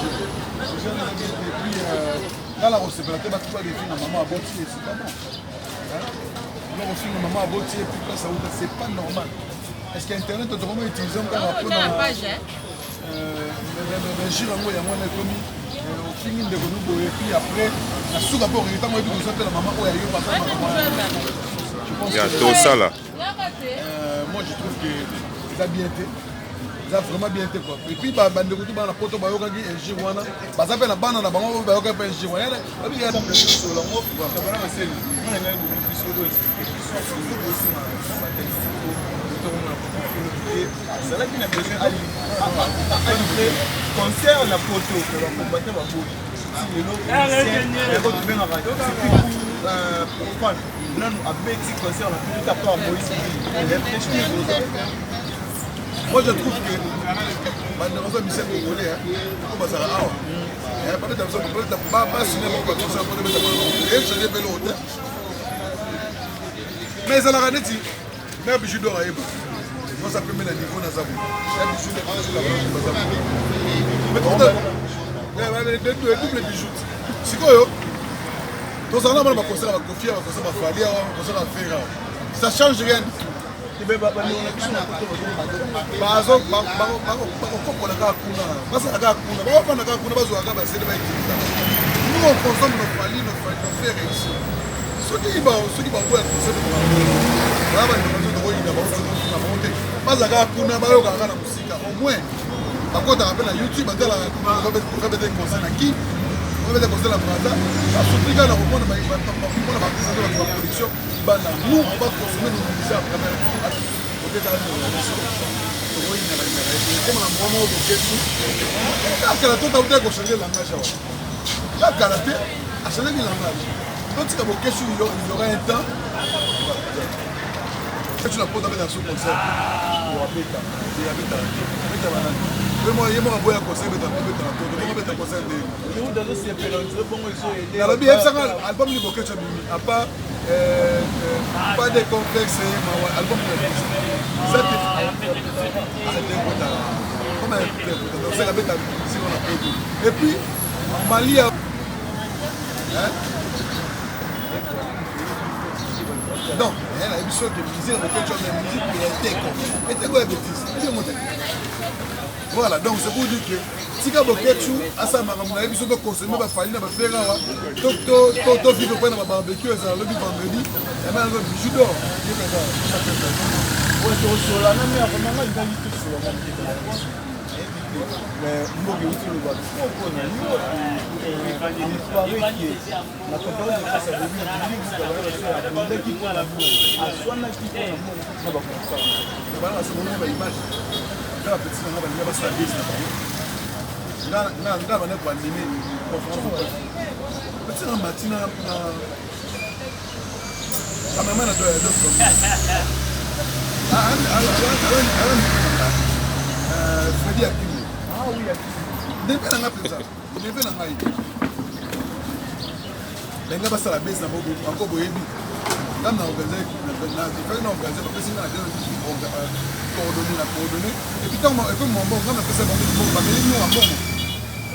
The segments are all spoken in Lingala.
puis dans la recette, tu vas trouver des filles à maman à Botier, c'est pas bon. Donc au film maman a Botier, puis quand ça ouvre, c'est pas normal. Est-ce qu'Internet est vraiment utilisé comme un peu dans la page? Mais j'ai vraiment commis au film de Renouveau et puis après, la sous-rapport, il est en train de vous appeler la maman où il y a eu pas ça. Il y a tout ça là. Moi je trouve que ça a bien été. Ça a vraiment bien été quoi. Et puis bah bande de tout dans la poto bayoka qui est Jiwana. Bah ça fait la bande na bango bayoka pas Jiwana. Bah il y a ça que sur la mot. Ça va la scène. Moi il y a une pseudo explication. C'est là qu'il a besoin d'allumer concert la photo que l'on combattait ma bouche. Si les autres bien en radio, c'est plus pour fan. Là, nous avons un petit concert, on a plus de part Moïse. Moi, je trouve que malheureusement, Michel Congolais, comment ça va? Peut-être que vous ne pas signer mon concert pour le mais ça l'a dit. Mais je dois aller. Non, ça peut mettre à niveau dans sa bouche. Mais double bijoux. C'est quoi? Donc, ça n'a pas de concert à confier, à concert à Falia, à concert à faire. Ça change rien du tout. Par exemple, nous on consomme nos Fali, nos frères ici. Ceux qui vont voir le concert au moins, par contre, on a YouTube, on va mettre des concerts à qui? On va mettre des concerts à Braza. Surtout quand on va la production, nous, on va consommer nos musiciens à travers. Peut-être à la changer le langage. La karaté a changé le langage. Donc, si il y aura un temps. Tu n'as pas dans ce concert. Moi, je vais un concert de album de Boké Chamini, à part pas des complexes, album de et puis, Mali a. Non, elle a émission de musique, elle a musique, voilà, donc c'est pour dire que si tu as à ça, je suis consommer ma famille, ma frère, tout vivre pour un barbecue, ça le vendredi, et même le bijou d'or. La petite nana va pas s'habiller na va pas animer petite nana matina na maman na doit Freddy Akimi. Ah oui, depuis la présent depuis la maille benga basa la baisse na bobo encore boyebi comme na organiser na différent organiser parce que c'est na coordonné et puis tant et comme mon bon quand on fait ça bon ba meli nous en bon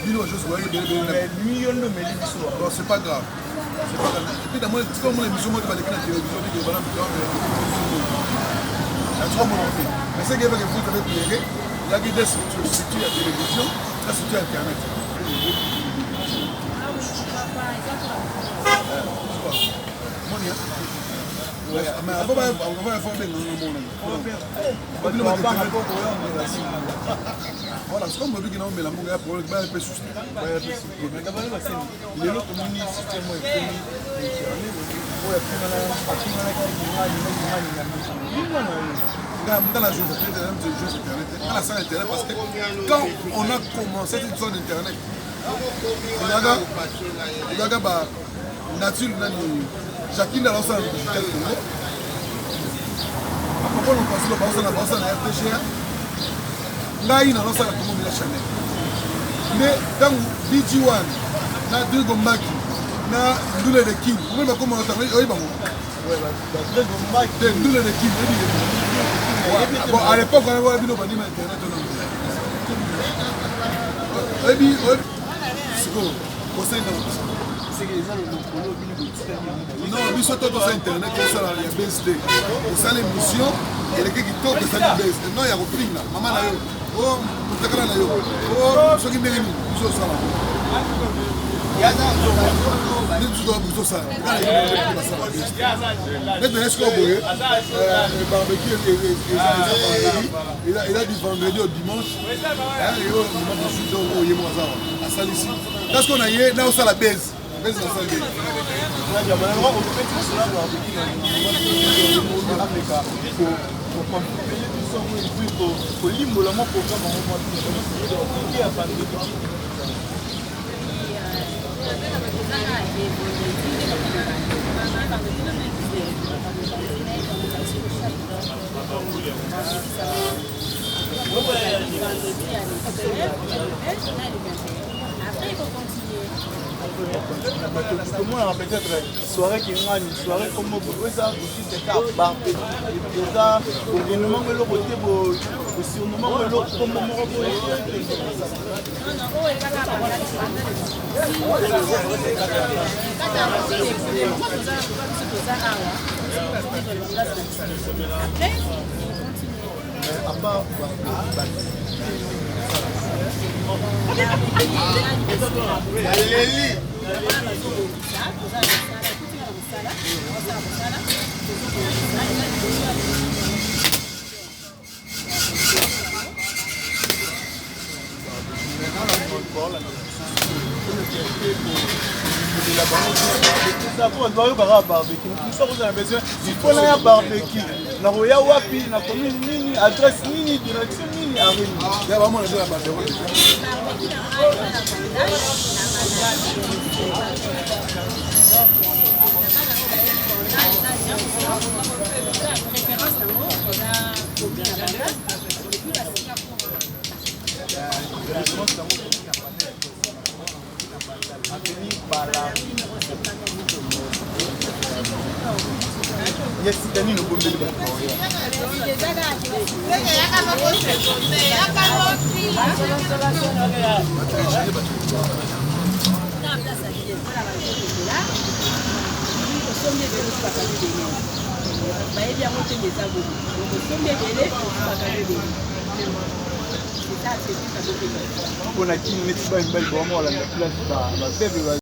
bilo je vois mais million de meli biso alors c'est pas grave et puis dans moi comme mon émission moi de la télévision de voilà mais c'est que vous avez payé il y a des structures à télévision la structure internet mais avant on va informer dans le monde voilà c'est comme dit que non mais la monnaie pour le bain peu juste les autres mini système dans la chose dans la salle internet parce que quand on a commencé cette histoire d'internet il y a nature chacune de l'ensemble digital après on passe le boss na RTGA là il a lancé la commande de la Chanel mais dans BG1 na Drigo Maki na Ndule de King on va comment on oui bon Ndule de King bon à l'époque on avait vu nos bandes internet transport kosenga na biso non biso to toza internet tosala ya base te osala émission eleke kitoko esali base non ya kopinga mama na yo o motakala na yo o soki ndenge nini biso osala maintenant est-ce que boye barbecue il a du vendredi au dimanche et au dimanche je suis au Yémoza à Salissi parce qu'on a hier là où ça la baise dans sa vie Après, il faut continuer. Moi, peut-être soirée qui est une soirée comme vous pouvez ça, c'est ça, ça, au gouvernement de l'autre côté, au surnommement de l'autre comme mon il faut la barbecue. Na roya wapi na commune nini adresse nini direction nini arrive. Ya vraiment la barbecue. Yes, Dani no bombe liba. On a qui met pas une belle bombe là, la place